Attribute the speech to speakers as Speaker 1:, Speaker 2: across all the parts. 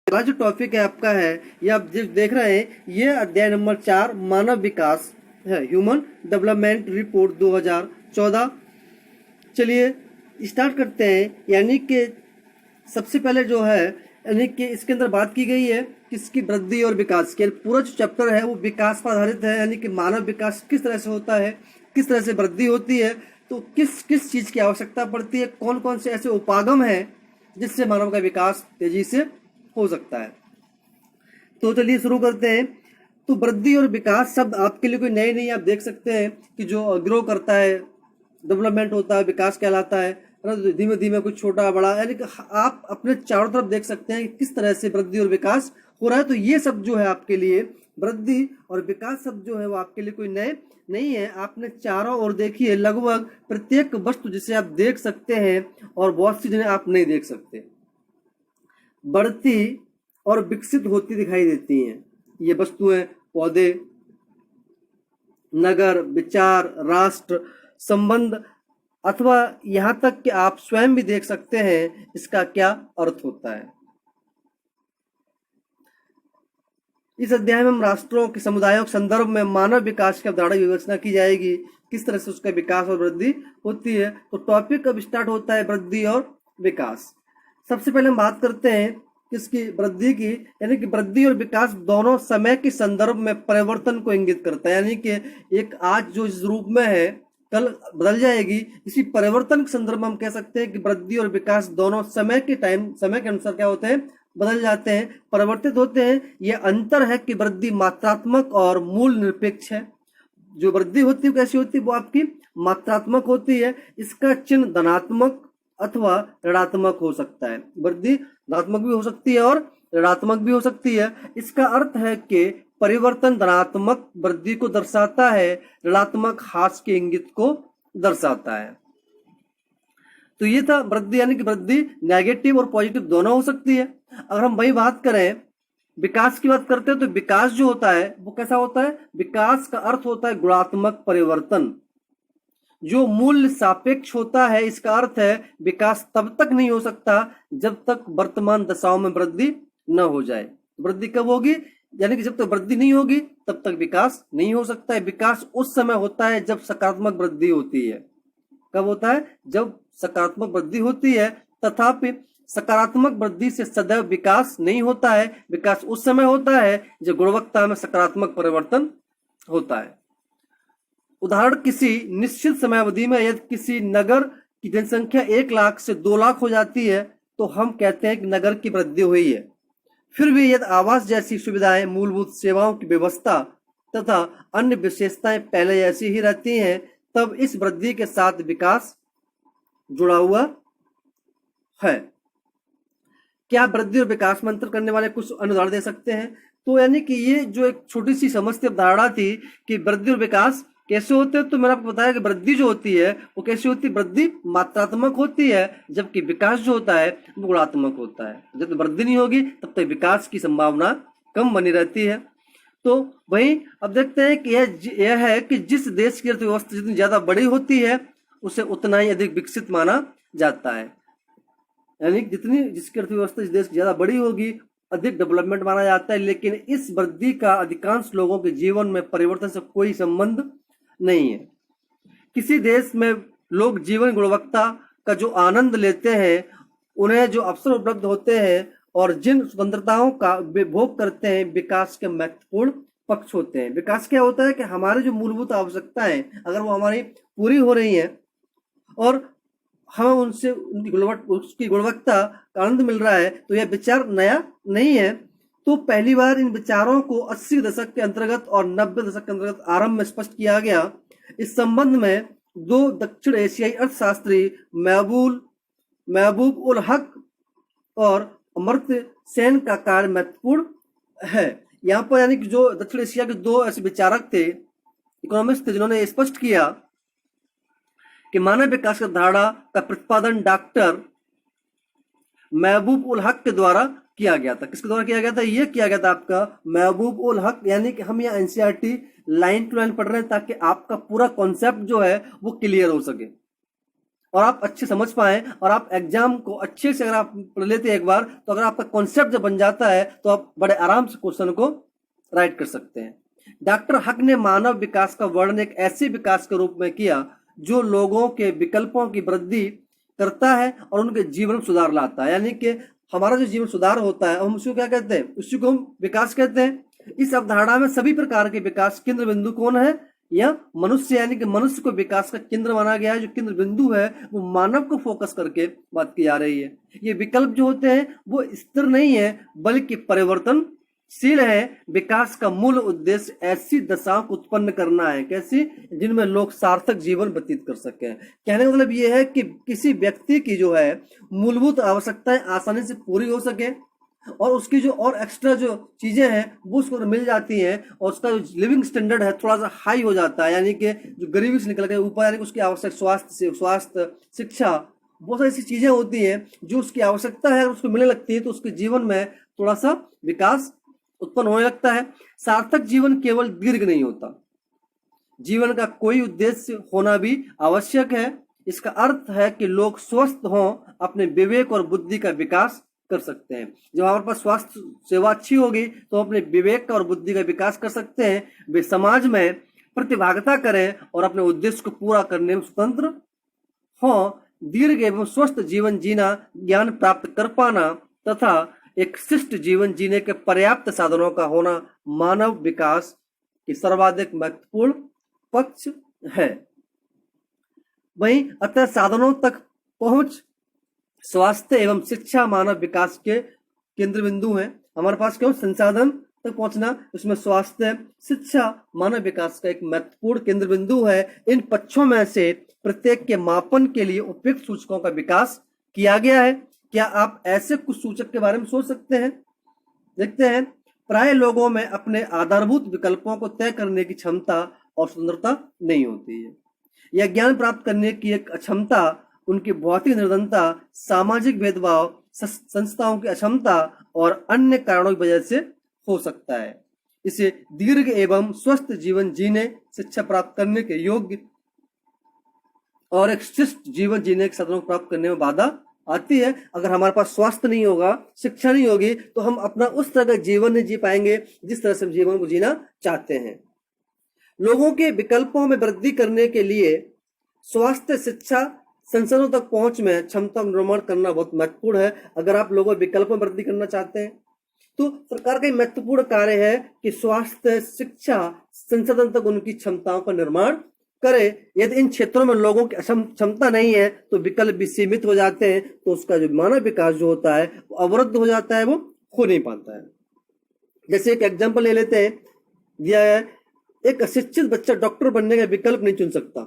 Speaker 1: अगला जो टॉपिक है आपका है, ये आप देख रहे हैं, ये अध्याय नंबर 4 मानव विकास है, ह्यूमन डेवलपमेंट रिपोर्ट 2014। चलिए स्टार्ट करते हैं। यानी कि सबसे पहले जो है, यानी कि इसके अंदर बात की गई है किसकी, वृद्धि और विकास के। पूरा जो चैप्टर है वो विकास पर आधारित है, यानी कि मानव विकास किस तरह से होता है, किस तरह से वृद्धि होती है, तो किस किस चीज़ की आवश्यकता पड़ती है, कौन कौन से ऐसे उपागम हैं जिससे मानव का विकास तेजी से हो सकता है। तो चलिए शुरू करते हैं। तो वृद्धि और विकास शब्द आपके लिए कोई नए नहीं, आप देख सकते हैं कि जो ग्रो करता है, डेवलपमेंट होता है, विकास कहलाता है ना। धीमे धीमे कुछ छोटा बड़ा, यानी कि आप अपने चारों तरफ देख सकते हैं कि किस तरह से वृद्धि और विकास हो रहा है। तो ये सब जो है आपके लिए, वृद्धि और विकास शब्द जो है वो आपके लिए कोई नए नहीं है। आपने चारों ओर देखिए, लगभग प्रत्येक वस्तु जिसे आप देख सकते हैं और बहुत सी जिन्हें आप नहीं देख सकते, बढ़ती और विकसित होती दिखाई देती हैं। ये वस्तुएं, पौधे, नगर, विचार, राष्ट्र, संबंध, अथवा यहाँ तक कि आप स्वयं भी देख सकते हैं इसका क्या अर्थ होता है। इस अध्याय में हम राष्ट्रों के समुदायों के संदर्भ में मानव विकास की अवधारणा की विवेचना की जाएगी, किस तरह से उसका विकास और वृद्धि होती है। तो टॉपिक अब स्टार्ट होता है, वृद्धि और विकास। सबसे पहले हम बात करते हैं किसकी, वृद्धि की। यानी कि वृद्धि और विकास दोनों समय के संदर्भ में परिवर्तन को इंगित करता है। यानी कि एक आज जो इस रूप में है कल बदल जाएगी। इसी परिवर्तन के संदर्भ में हम कह सकते हैं कि वृद्धि और विकास दोनों समय के अनुसार क्या होते हैं, बदल जाते हैं, परिवर्तित होते हैं। यह अंतर है कि वृद्धि मात्रात्मक और मूल निरपेक्ष है। जो वृद्धि होती है कैसी होती है, वो आपकी मात्रात्मक होती है। इसका चिन्ह धनात्मक अथवा ऋणात्मक हो सकता है। वृद्धि धनात्मक भी हो सकती है और ऋणात्मक भी हो सकती है। इसका अर्थ है कि परिवर्तन धनात्मक वृद्धि को दर्शाता है, ऋणात्मक ह्रास के इंगित को दर्शाता है। तो ये था वृद्धि, यानी कि वृद्धि नेगेटिव और पॉजिटिव दोनों हो सकती है। अगर हम वही बात करें, विकास की बात करते हैं, तो विकास जो होता है वो कैसा होता है, विकास का अर्थ होता है गुणात्मक परिवर्तन, जो मूल्य सापेक्ष होता है। इसका अर्थ है विकास तब तक नहीं हो सकता जब तक वर्तमान दशाओं में वृद्धि न हो जाए। वृद्धि कब होगी, यानी कि जब तक वृद्धि नहीं होगी तब तक विकास नहीं हो सकता है। विकास उस समय होता है जब सकारात्मक वृद्धि होती है। कब होता है, जब सकारात्मक वृद्धि होती है। तथापि सकारात्मक वृद्धि से सदैव विकास नहीं होता है। विकास उस समय होता है जब गुणवत्ता में सकारात्मक परिवर्तन होता है। उदाहरण, किसी निश्चित समयावधि में यदि किसी नगर की जनसंख्या 1 लाख से 2 लाख हो जाती है तो हम कहते हैं कि नगर की वृद्धि हुई है। फिर भी यदि आवास जैसी सुविधाएं, मूलभूत सेवाओं की व्यवस्था तथा अन्य विशेषताएं पहले जैसी ही रहती हैं, तब इस वृद्धि के साथ विकास जुड़ा हुआ है। क्या वृद्धि और विकास में अंतर करने वाले कुछ उदाहरण दे सकते हैं? तो यानी कि ये जो एक छोटी सी समझ अवधारणा थी कि वृद्धि और विकास कैसे होते हैं, तो मैंने आपको बताया कि वृद्धि जो होती है वो कैसी होती है, वृद्धि मात्रात्मक होती है, जबकि विकास जो होता है वो गुणात्मक होता है। जब तक वृद्धि नहीं होगी तब तक विकास की संभावना कम बनी रहती है। तो वही अब देखते हैं कि यह है कि जिस देश की अर्थव्यवस्था जितनी ज्यादा बड़ी होती है उसे उतना ही अधिक विकसित माना जाता है। यानी जिसकी अर्थव्यवस्था जिस देश की ज्यादा बड़ी होगी अधिक डेवलपमेंट माना जाता है। लेकिन इस वृद्धि का अधिकांश लोगों के जीवन में परिवर्तन से कोई संबंध नहीं है। किसी देश में लोग जीवन गुणवत्ता का जो आनंद लेते हैं, उन्हें जो अवसर उपलब्ध होते हैं और जिन स्वतंत्रताओं का वे भोग करते हैं, विकास के महत्वपूर्ण पक्ष होते हैं। विकास क्या होता है कि हमारी जो मूलभूत आवश्यकताएं अगर वो हमारी पूरी हो रही हैं और हमें उनसे उसकी गुणवत्ता का आनंद मिल रहा है, तो यह विचार नया नहीं है। तो पहली बार इन विचारों को 80 दशक के अंतर्गत और 90 दशक के अंतर्गत आरंभ में स्पष्ट किया गया। इस संबंध में 2 दक्षिण एशियाई अर्थशास्त्री महबूब उल हक और अमर्त्य सेन का कार्य महत्वपूर्ण है। यहाँ पर यानी कि जो दक्षिण एशिया के 2 ऐसे विचारक थे, इकोनॉमिस्ट थे, जिन्होंने स्पष्ट किया कि मानव विकास की धारणा का प्रतिपादन डॉक्टर महबूब उल हक के द्वारा किया गया था। किसके द्वारा किया गया था? ये किया गया था आपका महबूब उल हक। यानी कि हम यहाँ एनसीईआरटी लाइन टू लाइन पढ़ रहे हैं ताकि आपका पूरा कॉन्सेप्ट जो है वो क्लियर हो सके। और आप अच्छे समझ पाए और आप एग्जाम को अच्छे से अगर आप पढ़ लेते हैं एक बार, तो अगर आपका कॉन्सेप्ट जब बन जाता है तो आप बड़े आराम से क्वेश्चन को राइट कर सकते हैं। डॉक्टर हक ने मानव विकास का वर्णन एक ऐसे विकास के रूप में किया जो लोगों के विकल्पों की वृद्धि करता है और उनके जीवन में सुधार लाता है। यानी कि हमारा जो जीवन सुधार होता है हम उसको क्या कहते हैं, उसी को हम विकास कहते हैं। इस अवधारणा में सभी प्रकार के विकास केंद्र बिंदु कौन है, यह मनुष्य, यानी कि मनुष्य को विकास का केंद्र माना गया है। जो केंद्र बिंदु है वो मानव को फोकस करके बात की जा रही है। ये विकल्प जो होते हैं वो स्थिर नहीं है बल्कि परिवर्तनशील है। विकास का मूल उद्देश्य ऐसी दशाओं को उत्पन्न करना है, कैसी, जिनमें लोग सार्थक जीवन व्यतीत कर सके। कहने का मतलब ये है कि किसी व्यक्ति की जो है मूलभूत आवश्यकताएं आसानी से पूरी हो सके और उसकी जो और एक्स्ट्रा जो चीजें हैं वो उसको मिल जाती हैं और उसका जो लिविंग स्टैंडर्ड है थोड़ा सा हाई हो जाता है। यानी कि जो गरीबी से निकल के ऊपर, यानी कि उसकी आवश्यक स्वास्थ्य, शिक्षा, बहुत सारी ऐसी चीजें होती हैं जो उसकी आवश्यकता है, उसको मिलने लगती है तो उसके जीवन में थोड़ा सा विकास उत्पन्न होने लगता है। सार्थक जीवन केवल दीर्घ नहीं होता, जीवन का कोई उद्देश्य होना भी आवश्यक है। इसका अर्थ है कि लोग स्वस्थ हों, अपने विवेक और बुद्धि का विकास कर सकते हैं। जब हमारे पास स्वास्थ्य सेवा अच्छी होगी तो अपने विवेक का और बुद्धि का विकास कर सकते हैं। वे समाज में प्रतिभागिता करें और अपने उद्देश्य को पूरा करने में स्वतंत्र हों। दीर्घ एवं स्वस्थ जीवन जीना, ज्ञान प्राप्त कर पाना तथा एक शिष्ट जीवन जीने के पर्याप्त साधनों का होना मानव विकास की सर्वाधिक महत्वपूर्ण पक्ष है। वहीं अतः साधनों तक पहुंच, स्वास्थ्य एवं शिक्षा मानव विकास के केंद्र बिंदु हैं। हमारे पास क्यों संसाधन तक पहुंचना, उसमें स्वास्थ्य, शिक्षा मानव विकास का एक महत्वपूर्ण केंद्र बिंदु है। इन पक्षों में से प्रत्येक के मापन के लिए उपयुक्त सूचकों का विकास किया गया है। क्या आप ऐसे कुछ सूचक के बारे में सोच सकते हैं? देखते हैं। प्राय लोगों में अपने आधारभूत विकल्पों को तय करने की क्षमता और स्वतंत्रता नहीं होती है। यह ज्ञान प्राप्त करने की एक अक्षमता उनकी भौतिक निर्धनता, सामाजिक भेदभाव, संस्थाओं की अक्षमता और अन्य कारणों की वजह से हो सकता है। इसे दीर्घ एवं स्वस्थ जीवन जीने, शिक्षा प्राप्त करने के योग्य और एक शिष्ट जीवन जीने के साधनों को प्राप्त करने में बाधा आती है। अगर हमारे पास स्वास्थ्य नहीं होगा, शिक्षा नहीं होगी, तो हम अपना उस तरह का जीवन नहीं जी पाएंगे जिस तरह से हम जीवन को जीना चाहते हैं। लोगों के विकल्पों में वृद्धि करने के लिए स्वास्थ्य, शिक्षा, संसाधनों तक पहुंच में क्षमता निर्माण करना बहुत महत्वपूर्ण है। अगर आप लोगों के विकल्पों में वृद्धि करना चाहते हैं तो सरकार का महत्वपूर्ण कार्य है कि स्वास्थ्य, शिक्षा, संसाधन तक उनकी क्षमताओं का निर्माण करे। यदि इन क्षेत्रों में लोगों की क्षमता नहीं है तो विकल्प भी सीमित हो जाते हैं, तो उसका जो मानव विकास जो होता है वो अवरुद्ध हो जाता है, वो हो नहीं पाता है। जैसे एक एग्जाम्पल ले लेते हैं, दिया है एक अशिक्षित बच्चा डॉक्टर बनने का विकल्प नहीं चुन सकता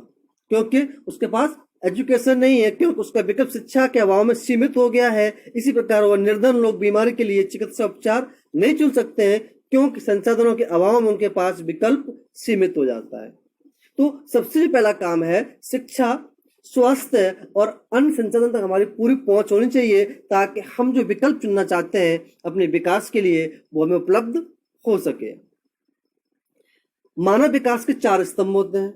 Speaker 1: क्योंकि उसके पास एजुकेशन नहीं है, क्योंकि उसका विकल्प शिक्षा के अभाव में सीमित हो गया है। इसी प्रकार वह निर्धन लोग बीमारी के लिए चिकित्सा उपचार नहीं चुन सकते हैं क्योंकि संसाधनों के अभाव में उनके पास विकल्प सीमित हो जाता है। तो सबसे पहला काम है शिक्षा, स्वास्थ्य और अन्य संसाधन तक हमारी पूरी पहुंच होनी चाहिए ताकि हम जो विकल्प चुनना चाहते हैं अपने विकास के लिए वो हमें उपलब्ध हो सके। मानव विकास के 4 स्तंभ होते हैं।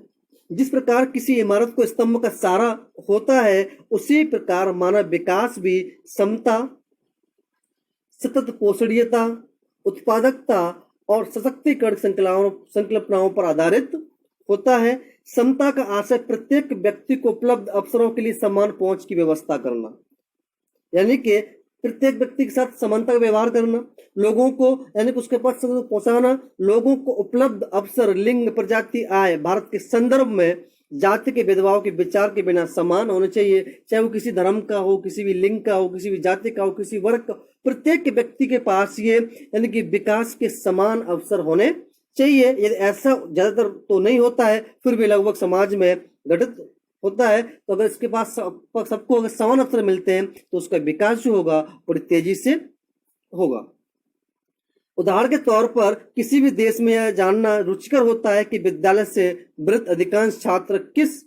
Speaker 1: जिस प्रकार किसी इमारत को स्तंभ का सहारा होता है उसी प्रकार मानव विकास भी समता, सतत पोषणीयता, उत्पादकता और सशक्तिकरण संकल्पनाओं पर आधारित होता है। समता का आशय प्रत्येक व्यक्ति को उपलब्ध अवसरों के लिए समान पहुंच की व्यवस्था करना, यानी कि प्रत्येक व्यक्ति के साथ समानता का व्यवहार करना, लोगों को यानी कि उसके पास पहुंचाना, लोगों को उपलब्ध अवसर, लिंग, प्रजाति, आय, भारत के संदर्भ में जाति के भेदभाव के विचार के बिना समान होने चाहिए, चाहे वो किसी धर्म का हो, किसी भी लिंग का हो, किसी भी जाति का हो, किसी वर्ग का। प्रत्येक व्यक्ति के पास ये यानी कि विकास के समान अवसर होने चाहिए। यदि ऐसा ज्यादातर तो नहीं होता है फिर भी लगभग समाज में घटित होता है, तो अगर इसके पास सबको अगर समान अवसर मिलते हैं तो उसका विकास जो होगा बड़ी तेजी से होगा। उदाहरण के तौर पर किसी भी देश में यह जानना रुचिकर होता है कि विद्यालय से वृत्त अधिकांश छात्र किस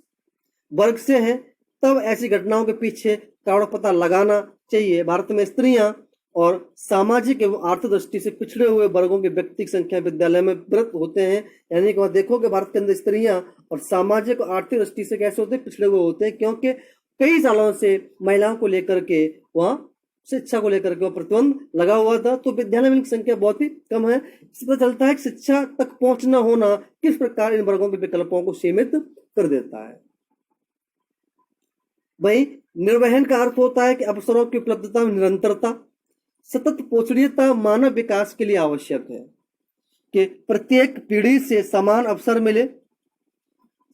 Speaker 1: वर्ग से हैं, तब ऐसी घटनाओं के पीछे कारण पता लगाना चाहिए। भारत में स्त्रियां और सामाजिक एवं आर्थिक दृष्टि से पिछड़े हुए वर्गों की व्यक्ति की संख्या विद्यालय में वृत्त होते हैं। यानी कि देखोगे भारत के अंदर स्त्रियां और सामाजिक और आर्थिक दृष्टि से कैसे होते हैं, पिछड़े हुए होते हैं, क्योंकि कई सालों से महिलाओं को लेकर के वहाँ शिक्षा को लेकर के वह प्रतिबंध लगा हुआ था, तो विद्यालय में इनकी संख्या बहुत ही कम है। इससे पता चलता है कि शिक्षा तक पहुंच न होना किस प्रकार इन वर्गों के विकल्पों को सीमित कर देता है। वही निर्वहन का अर्थ होता है कि अवसरों की उपलब्धता में निरंतरता, सतत पोषणीयता मानव विकास के लिए आवश्यक है कि प्रत्येक पीढ़ी से समान अवसर मिले।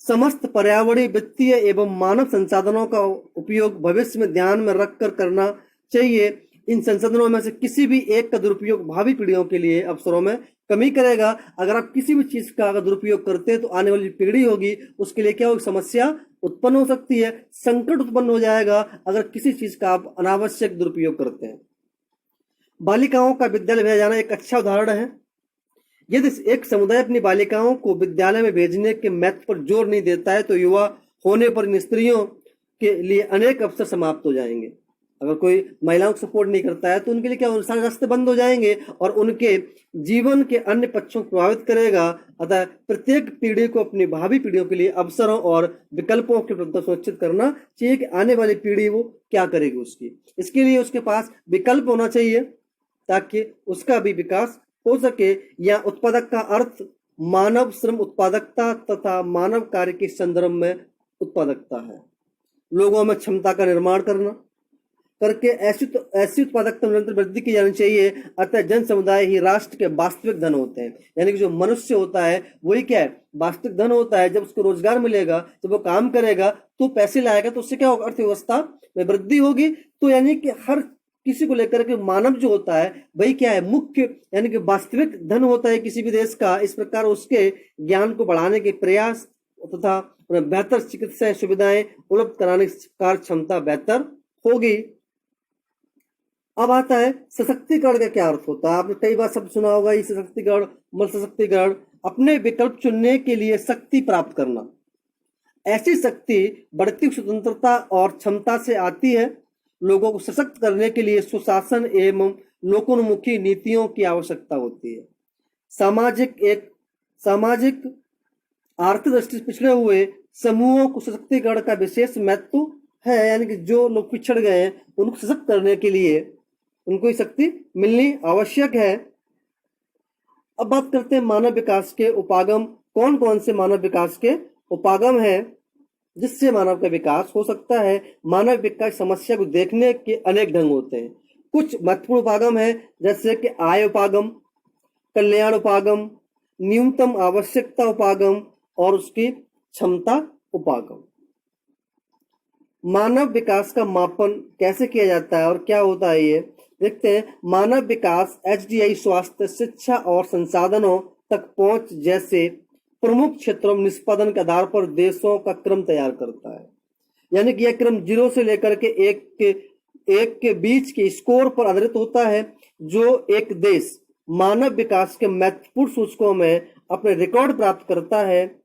Speaker 1: समस्त पर्यावरणीय, वित्तीय एवं मानव संसाधनों का उपयोग भविष्य में ध्यान में रखकर करना चाहिए। इन संसाधनों में से किसी भी एक का दुरुपयोग भावी पीढ़ियों के लिए अवसरों में कमी करेगा। अगर आप किसी भी चीज का अगर दुरुपयोग करते हैं तो आने वाली पीढ़ी होगी उसके लिए क्या होगी, समस्या उत्पन्न हो सकती है, संकट उत्पन्न हो जाएगा अगर किसी चीज का आप अनावश्यक दुरुपयोग करते हैं। बालिकाओं का विद्यालय भेजा जाना एक अच्छा उदाहरण है। यदि एक समुदाय अपनी बालिकाओं को विद्यालय में भेजने के महत्व पर जोर नहीं देता है तो युवा होने पर इन स्त्रियों के लिए अनेक अवसर समाप्त हो जाएंगे। अगर कोई महिलाओं को सपोर्ट नहीं करता है तो उनके लिए क्या सारे रास्ते बंद हो जाएंगे और उनके जीवन के अन्य पक्षों को प्रभावित करेगा। अतः प्रत्येक पीढ़ी को अपनी भावी पीढ़ियों के लिए अवसरों और विकल्पों की उपलब्धता सुनिश्चित करना चाहिए कि आने वाली पीढ़ी वो क्या करेगी उसकी, इसके लिए उसके पास विकल्प होना चाहिए ताकि उसका भी विकास हो सके। या उत्पादक का अर्थ मानव श्रम उत्पादकता तथा मानव कार्य के संदर्भ में उत्पादकता है। लोगों में क्षमता का निर्माण करके ऐसी उत्पादकता निरंतर वृद्धि की जानी चाहिए। अतः जन समुदाय ही राष्ट्र के वास्तविक धन होते हैं। यानी कि जो मनुष्य होता है वही क्या है, वास्तविक धन होता है। जब उसको रोजगार मिलेगा, जब वो काम करेगा तो पैसे लाएगा, तो उससे क्या होगा, अर्थव्यवस्था में वृद्धि होगी। तो यानी कि हर किसी को लेकर के मानव जो होता है वही क्या है, मुख्य यानी कि वास्तविक धन होता है किसी भी देश का। इस प्रकार उसके ज्ञान को बढ़ाने के प्रयास तथा बेहतर चिकित्सा सुविधाएं उपलब्ध कराने की कार्य क्षमता बेहतर होगी। अब आता है सशक्तिकरण का क्या अर्थ होता है। आपने कई बार शब्द सुना होगा, ये सशक्तिकरण, मल सशक्तिकरण, अपने विकल्प चुनने के लिए शक्ति प्राप्त करना। ऐसी शक्ति बढ़ती स्वतंत्रता और क्षमता से आती है। लोगों को सशक्त करने के लिए सुशासन एवं लोकोन्मुखी नीतियों की आवश्यकता होती है। सामाजिक आर्थिक दृष्टि से पिछड़े हुए समूहों को सशक्तिकरण का विशेष महत्व है। यानी कि जो लोग पिछड़ गए हैं उनको सशक्त करने के लिए उनको ये शक्ति मिलनी आवश्यक है। अब बात करते हैं मानव विकास के उपागम। कौन कौन से मानव विकास के उपागम हैं जिससे मानव का विकास हो सकता है। मानव विकास समस्या को देखने के अनेक ढंग होते हैं। कुछ महत्वपूर्ण उपागम है जैसे कि आय उपागम, कल्याण उपागम, न्यूनतम आवश्यकता उपागम और उसकी क्षमता उपागम। मानव विकास का मापन कैसे किया जाता है और क्या होता है ये देखते हैं। मानव विकास एचडीआई स्वास्थ्य, शिक्षा और संसाधनों तक पहुंच जैसे प्रमुख क्षेत्रों में निष्पादन के आधार पर देशों का क्रम तैयार करता है। यानी कि यह क्रम 0 से लेकर के एक के बीच के स्कोर पर आधारित होता है। जो एक देश मानव विकास के महत्वपूर्ण सूचकों में अपने रिकॉर्ड प्राप्त करता है।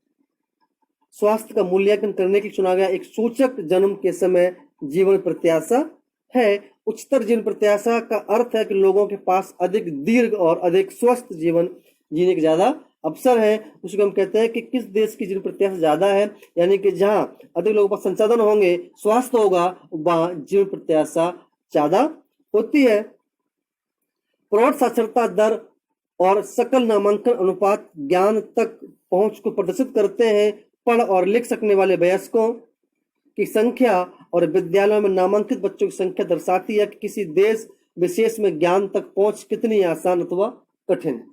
Speaker 1: स्वास्थ्य का मूल्यांकन करने के चुना गया एक सूचक जन्म के समय जीवन प्रत्याशा है। उच्चतर जीवन प्रत्याशा का अर्थ है कि लोगों के पास अधिक दीर्घ और अधिक स्वस्थ जीवन जीने के ज्यादा अवसर है। उसको हम कहते हैं कि किस देश की जीवन प्रत्याशा ज्यादा है, यानी कि जहां अधिक लोगों के पास संसाधन होंगे, स्वास्थ्य होगा, वहां जीवन प्रत्याशा ज्यादा होती है। प्रौढ़ साक्षरता दर और सकल नामांकन अनुपात ज्ञान तक पहुंच को प्रदर्शित करते हैं। पढ़ और लिख सकने वाले वयस्कों की संख्या और विद्यालयों में नामांकित बच्चों की संख्या दर्शाती है कि किसी देश विशेष में ज्ञान तक पहुंच कितनी आसान अथवा कठिन है।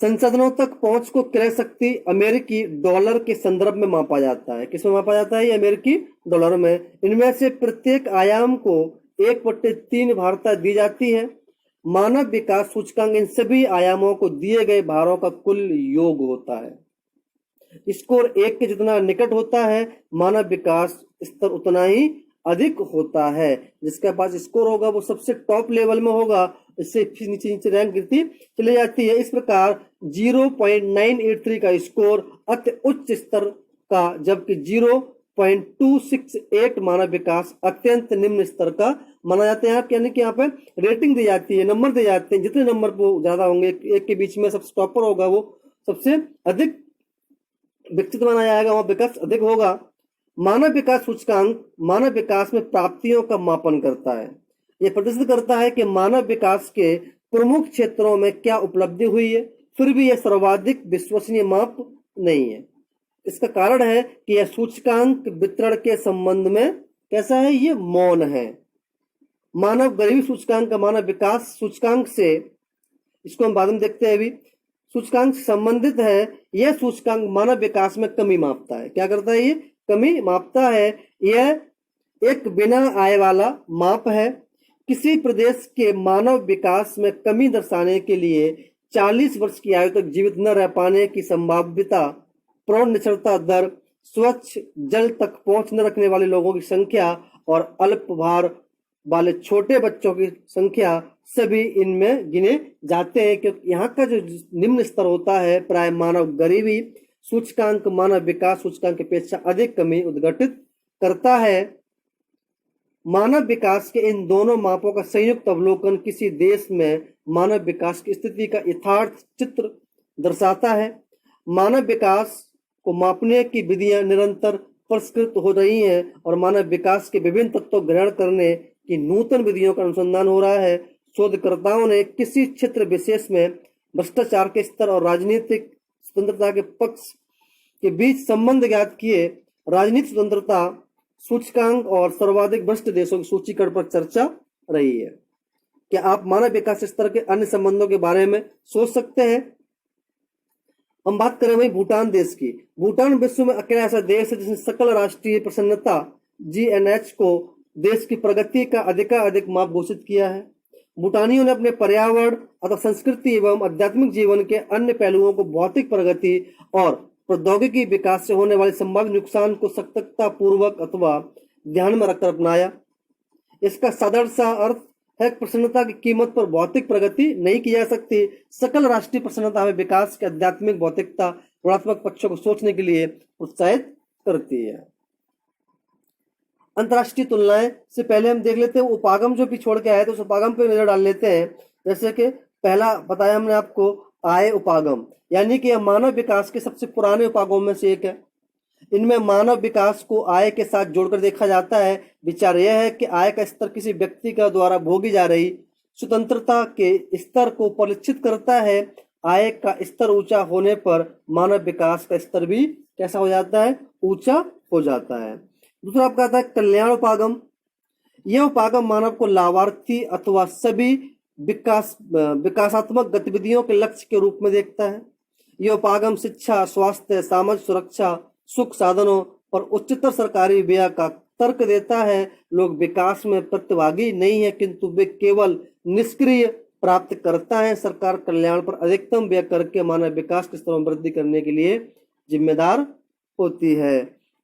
Speaker 1: संसाधनों तक पहुंच को क्रय शक्ति अमेरिकी डॉलर के संदर्भ में मापा जाता है। किसमें मापा जाता है? ये अमेरिकी डॉलर में। इनमें से प्रत्येक आयाम को 1/3 भारता दी जाती है। मानव विकास सूचकांक इन सभी आयामों को दिए गए भारों का कुल योग होता है। स्कोर 1 के जितना निकट होता है, मानव विकास स्तर उतना ही अधिक होता है। जिसके पास स्कोर होगा वो सबसे टॉप लेवल में होगा, इससे नीचे नीचे रैंक गिरती चली जाती है। इस प्रकार 0.983 का स्कोर अति उच्च स्तर का, जबकि 0.268 मानव विकास अत्यंत निम्न स्तर का माना जाता है। यानी कि यहाँ पे रेटिंग दी जाती है, नंबर दिए जाते हैं। जितने नंबर वो ज्यादा होंगे, एक के बीच में सबसे टॉपर होगा वो सबसे अधिक विकसित माना जाएगा, वहां विकास अधिक होगा। मानव विकास सूचकांक मानव विकास में प्राप्तियों का मापन करता है। यह प्रदर्शित करता है कि मानव विकास के प्रमुख क्षेत्रों में क्या उपलब्धि हुई है, फिर भी यह सर्वाधिक विश्वसनीय माप नहीं है। इसका कारण है कि यह सूचकांक वितरण के संबंध में कैसा है, ये मौन है। मानव गरीबी सूचकांक का मानव विकास सूचकांक से, इसको हम बाद में देखते हैं, अभी सूचकांक से संबंधित है। यह सूचकांक मानव विकास में कमी मापता है। क्या करता है, ये कमी मापता है। यह एक बिना आय वाला माप है। किसी प्रदेश के मानव विकास में कमी दर्शाने के लिए 40 वर्ष की आयु तक जीवित न रह पाने की संभाव्यता, प्रौढ़ निरक्षरता दर, स्वच्छ जल तक पहुंच न रखने वाले लोगों की संख्या और अल्प भार वाले छोटे बच्चों की संख्या सभी इनमें गिने जाते हैं। क्योंकि यहाँ का जो निम्न स्तर होता है, प्राय मानव गरीबी सूचकांक मानव विकास सूचकांक की अपेक्षा अधिक कमी उद्घटित करता है। मानव विकास के इन दोनों मापों का संयुक्त अवलोकन किसी देश में मानव विकास की स्थिति का यथार्थ चित्र दर्शाता है। मानव विकास को मापने की विधियां निरंतर परिष्कृत हो रही हैं और मानव विकास के विभिन्न तत्वों ग्रहण करने की नूतन विधियों का अनुसंधान हो रहा है। शोधकर्ताओं ने किसी क्षेत्र विशेष में भ्रष्टाचार के स्तर और राजनीतिक स्वतंत्रता के पक्ष के बीच संबंध ज्ञात किए। राजनीतिक स्वतंत्रता सूचकांक और सर्वाधिक भ्रष्ट देशों की सूचीकरण पर चर्चा रही है। क्या आप मानव विकास स्तर के अन्य संबंधों के बारे में सोच सकते हैं? हम बात करें वही भूटान देश की। भूटान विश्व में अकेला ऐसा देश है जिसने सकल राष्ट्रीय प्रसन्नता GNH को देश की प्रगति का अधिकाधिक माप घोषित किया है। भूटानियों ने अपने पर्यावरण अथवा संस्कृति एवं आध्यात्मिक जीवन के अन्य पहलुओं को भौतिक प्रगति और प्रौद्योगिकी विकास से होने वाले संभावित नुकसान को सतर्कता पूर्वक अथवा ध्यान में रखकर अपनाया। इसका साधारण सा अर्थ है प्रसन्नता की कीमत पर भौतिक प्रगति नहीं की जा सकती। सकल राष्ट्रीय प्रसन्नता हमें विकास के आध्यात्मिक भौतिकता गुणात्मक पक्षों को सोचने के लिए प्रोत्साहित करती है। अंतर्राष्ट्रीय तुलनाएं से पहले हम देख लेते हैं उपागम जो भी छोड़ के आए तो उस उपागम पे नजर डाल लेते हैं। जैसे कि पहला बताया हमने आपको आय उपागम, यानी कि यह मानव विकास के सबसे पुराने उपागमों में से एक है। इनमें मानव विकास को आय के साथ जोड़कर देखा जाता है। विचार यह है कि आय का स्तर किसी व्यक्ति का द्वारा भोगी जा रही स्वतंत्रता के स्तर को परिलक्षित करता है। आय का स्तर ऊंचा होने पर मानव विकास का स्तर भी कैसा हो जाता है, ऊंचा हो जाता है। दूसरा आपका आता है कल्याण उपागम। यह उपागम मानव को लाभार्थी अथवा सभी विकासात्मक गतिविधियों के लक्ष्य के रूप में देखता है। यह उपागम शिक्षा, स्वास्थ्य, सामाजिक सुरक्षा, सुख साधनों पर उच्चतर सरकारी व्यय का तर्क देता है। लोग विकास में प्रतिभागी नहीं है किंतु वे केवल निष्क्रिय प्राप्त करता है। सरकार कल्याण पर अधिकतम व्यय करके मानव विकास के स्तर में वृद्धि करने के लिए जिम्मेदार होती है।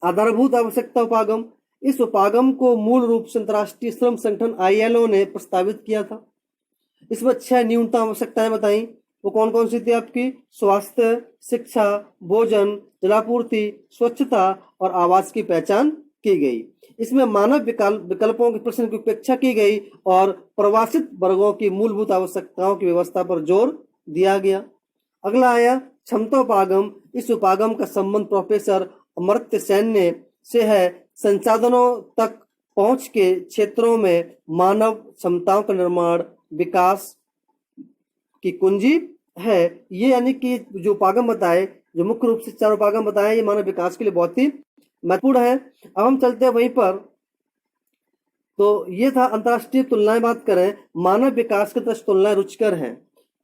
Speaker 1: आधारभूत आवश्यकता उपागम। इस उपागम को मूल रूप से अंतर्राष्ट्रीय श्रम संगठन ILO ने प्रस्तावित किया था। इसमें 6 न्यूनतम आवश्यकताएं बताई। वो कौन कौन सी थी आपकी? स्वास्थ्य, शिक्षा, भोजन, जलापूर्ति, स्वच्छता और आवास की पहचान की गई। इसमें मानव विकल्पों के प्रश्न की उपेक्षा की गई और प्रवासित वर्गों की मूलभूत आवश्यकताओं की व्यवस्था पर जोर दिया गया। अगला आया क्षमता उपागम। इस उपागम का संबंध प्रोफेसर अमर्त्य सेन से है। संसाधनों तक पहुंच के क्षेत्रों में मानव क्षमताओं का निर्माण विकास की कुंजी है। ये यानी कि जो उपागम बताए, जो मुख्य रूप से 4 उपागम बताए, ये मानव विकास के लिए बहुत ही महत्वपूर्ण है। अब हम चलते हैं वहीं पर। तो ये था अंतर्राष्ट्रीय तुलनाएं। बात करें मानव विकास की दृष्टि तुलनाएं रुचिकर हैं।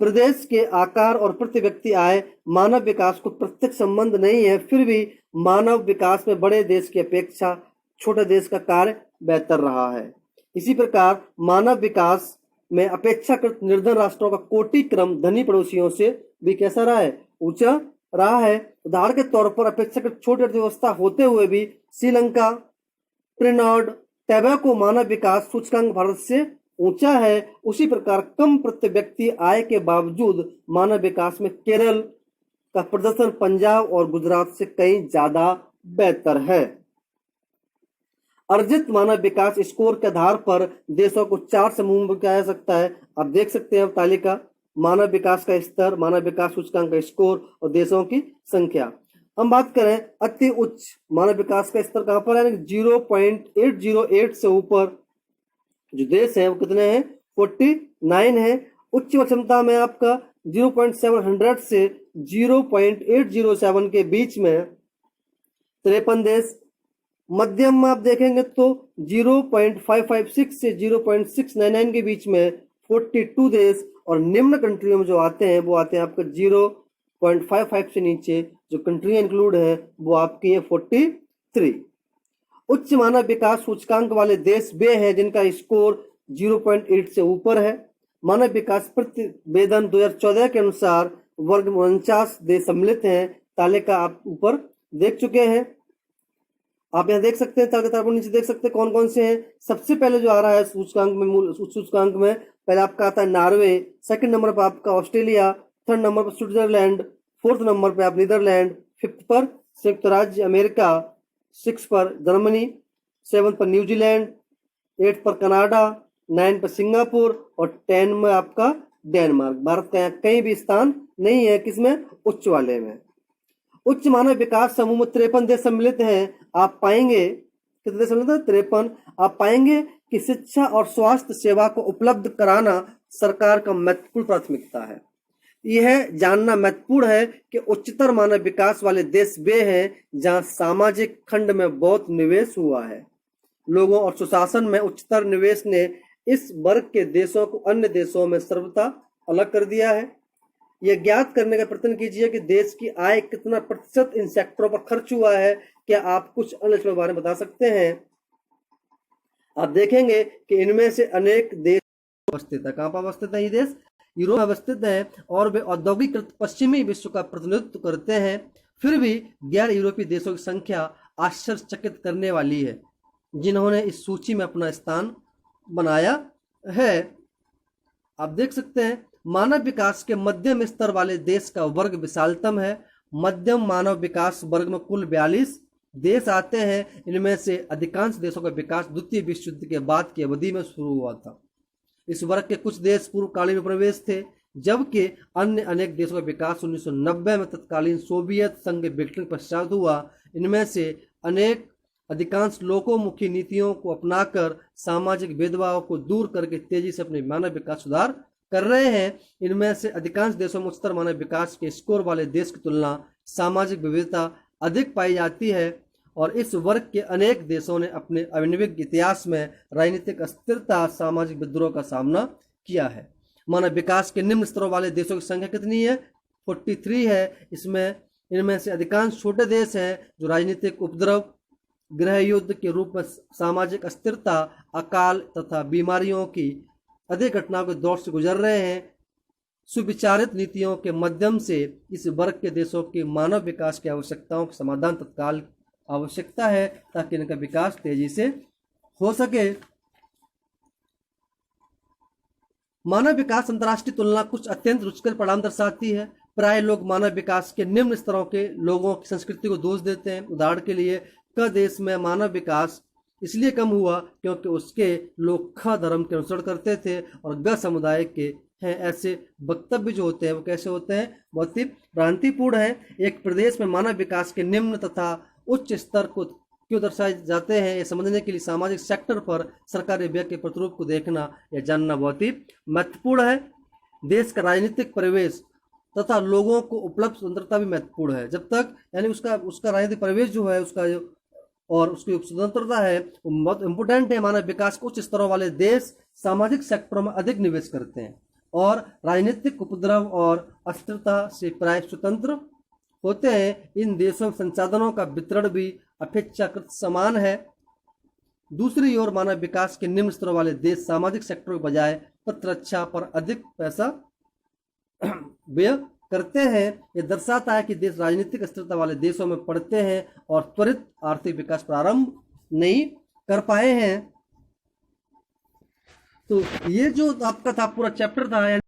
Speaker 1: प्रदेश के आकार और प्रति व्यक्ति आय मानव विकास को प्रत्यक्ष संबंध नहीं है, फिर भी मानव विकास में बड़े देश की अपेक्षा छोटे देश का कार्य बेहतर रहा है। इसी प्रकार मानव विकास में अपेक्षाकृत निर्धन राष्ट्रों का कोटि क्रम धनी पड़ोसियों से भी कैसा रहा है, ऊंचा रहा है। उदाहरण के तौर पर अपेक्षाकृत छोटी अर्थव्यवस्था होते हुए भी श्रीलंका, ट्रिनिडाद टोबैगो मानव विकास सूचकांक भारत से ऊंचा है। उसी प्रकार कम प्रति व्यक्ति आय के बावजूद मानव विकास में केरल का प्रदर्शन पंजाब और गुजरात से कहीं ज्यादा बेहतर है। अर्जित मानव विकास स्कोर के आधार पर देशों को 4 समूह में किया जा सकता है। आप देख सकते हैं तालिका, मानव विकास का स्तर, मानव विकास सूचकांक का स्कोर और देशों की संख्या। हम बात करें अति उच्च मानव विकास का स्तर कहां पर है, 0.808 से ऊपर जो देश है वो कितने हैं, 49 है। उच्च क्षमता में आपका 0.700 से 0.807 के बीच में 53 देश। मध्यम में आप देखेंगे तो 0.556 से 0.699 के बीच में 42 देश, और निम्न कंट्रियों में जो आते हैं वो आते हैं आपका 0.55 से नीचे जो कंट्री इंक्लूड है वो आपकी है 43। उच्च मानव विकास सूचकांक वाले देश वे हैं जिनका स्कोर 0.8 से ऊपर है। मानव विकास प्रतिवेदन 2014 के अनुसार वर्ग 49 देश सम्मिलित हैं। तालिका आप ऊपर देख चुके हैं, आप यहाँ देख सकते हैं, तालिका नीचे देख सकते हैं कौन कौन से हैं। सबसे पहले जो आ रहा है सूचकांक में पहले आपका आता है नॉर्वे, सेकंड नंबर पर आपका ऑस्ट्रेलिया, थर्ड नंबर पर स्विट्जरलैंड, फोर्थ नंबर पे आप नीदरलैंड, फिफ्थ पर संयुक्त राज्य अमेरिका, सिक्स पर जर्मनी, सेवन पर न्यूजीलैंड, 8 पर कनाडा, 9 पर सिंगापुर और 10 में आपका डेनमार्क। भारत का कहीं भी स्थान नहीं है किसमें, उच्च वाले में। उच्च मानव विकास समूह में 53 देश सम्मिलित हैं। आप पाएंगे कितने देश सम्मिलित हैं, 53। आप पाएंगे कि शिक्षा और स्वास्थ्य सेवा को उपलब्ध कराना सरकार का महत्वपूर्ण प्राथमिकता है। यह जानना महत्वपूर्ण है कि उच्चतर मानव विकास वाले देश वे हैं जहां सामाजिक खंड में बहुत निवेश हुआ है। लोगों और सुशासन में उच्चतर निवेश ने इस वर्ग के देशों को अन्य देशों में सर्वथा अलग कर दिया है। यह ज्ञात करने का प्रयत्न कीजिए कि देश की आय कितना प्रतिशत इन सेक्टरों पर खर्च हुआ है। क्या आप कुछ अन्य के बारे में बता सकते हैं? आप देखेंगे कि इनमें से अनेक देश अवस्थित है। कहां पर अवस्थित है ये देश? यूरोप में अवस्थित है और वे औद्योगिक पश्चिमी विश्व का प्रतिनिधित्व करते हैं। फिर भी गैर यूरोपीय देशों की संख्या आश्चर्यचकित करने वाली है जिन्होंने इस सूची में अपना स्थान बनाया है। आप देख सकते हैं मानव विकास के मध्यम स्तर वाले देश का वर्ग विशालतम है। मध्यम मानव विकास वर्ग में कुल 42 देश आते हैं। इनमें से अधिकांश देशों का विकास द्वितीय विश्व युद्ध के बाद की अवधि में शुरू हुआ था। इस वर्ग के कुछ देश पूर्वकालीन प्रवेश थे, जबकि अन्य अनेक देशों का विकास 1990 में तत्कालीन सोवियत संघ के विघटन पश्चात हुआ। इनमें से अधिकांश लोकोमुखी नीतियों को अपनाकर सामाजिक भेदभाव को दूर करके तेजी से अपने मानव विकास सुधार कर रहे हैं। इनमें से अधिकांश देशों में उच्चतर मानव विकास के स्कोर वाले देश की तुलना सामाजिक विविधता अधिक पाई जाती है और इस वर्ग के अनेक देशों ने अपने अभिनविक इतिहास में राजनीतिक अस्थिरता, सामाजिक विद्रोह का सामना किया है। मानव विकास के निम्न स्तरों वाले देशों की संख्या कितनी है? 43 है। इनमें से अधिकांश छोटे देश हैं जो राजनीतिक उपद्रव, गृह युद्ध के रूप में सामाजिक अस्थिरता, अकाल तथा बीमारियों की अधिक घटनाओं के दौर से गुजर रहे हैं। सुविचारित नीतियों के माध्यम से इस वर्ग के देशों की मानव विकास की आवश्यकताओं के समाधान तत्काल आवश्यकता है ताकि इनका विकास तेजी से हो सके। मानव विकास अंतर्राष्ट्रीय तुलना कुछ अत्यंत रुचिकर परिणाम दर्शाती है। प्राय लोग मानव विकास के निम्न स्तरों के लोगों की संस्कृति को दोष देते हैं। उदाहरण के लिए क देश में मानव विकास इसलिए कम हुआ क्योंकि उसके लोग ख धर्म के अनुसरण करते थे और ग समुदाय के हैं। ऐसे वक्तव्य जो होते हैं वो कैसे होते हैं? बहुत ही भ्रांतिपूर्ण है। एक प्रदेश में मानव विकास के निम्न तथा उच्च स्तर को क्यों दर्शाए जाते हैं, ये समझने के लिए सामाजिक सेक्टर पर सरकारी व्यय के प्रतिरूप को देखना या जानना बहुत ही महत्वपूर्ण है। देश का राजनीतिक परिवेश तथा लोगों को उपलब्ध स्वतंत्रता भी महत्वपूर्ण है। जब तक यानी उसका राजनीतिक परिवेश जो है उसका और उसकी स्वतंत्रता है वो बहुत इंपोर्टेंट है। मानव विकास के उच्च स्तरों वाले देश सामाजिक सेक्टरों में अधिक निवेश करते हैं और राजनीतिक उपद्रव और अस्थिरता से प्राय स्वतंत्र होते हैं। इन देशों में संसाधनों का वितरण भी अपेक्षाकृत समान है। दूसरी ओर मानव विकास के निम्न स्तरों वाले देश सामाजिक सेक्टरों के बजाय प्रतिरक्षा पर अधिक पैसा व्यय करते हैं। यह दर्शाता है कि देश राजनीतिक अस्थिरता वाले देशों में पड़ते हैं और त्वरित आर्थिक विकास प्रारंभ नहीं कर पाए हैं। तो ये जो आपका था पूरा चैप्टर था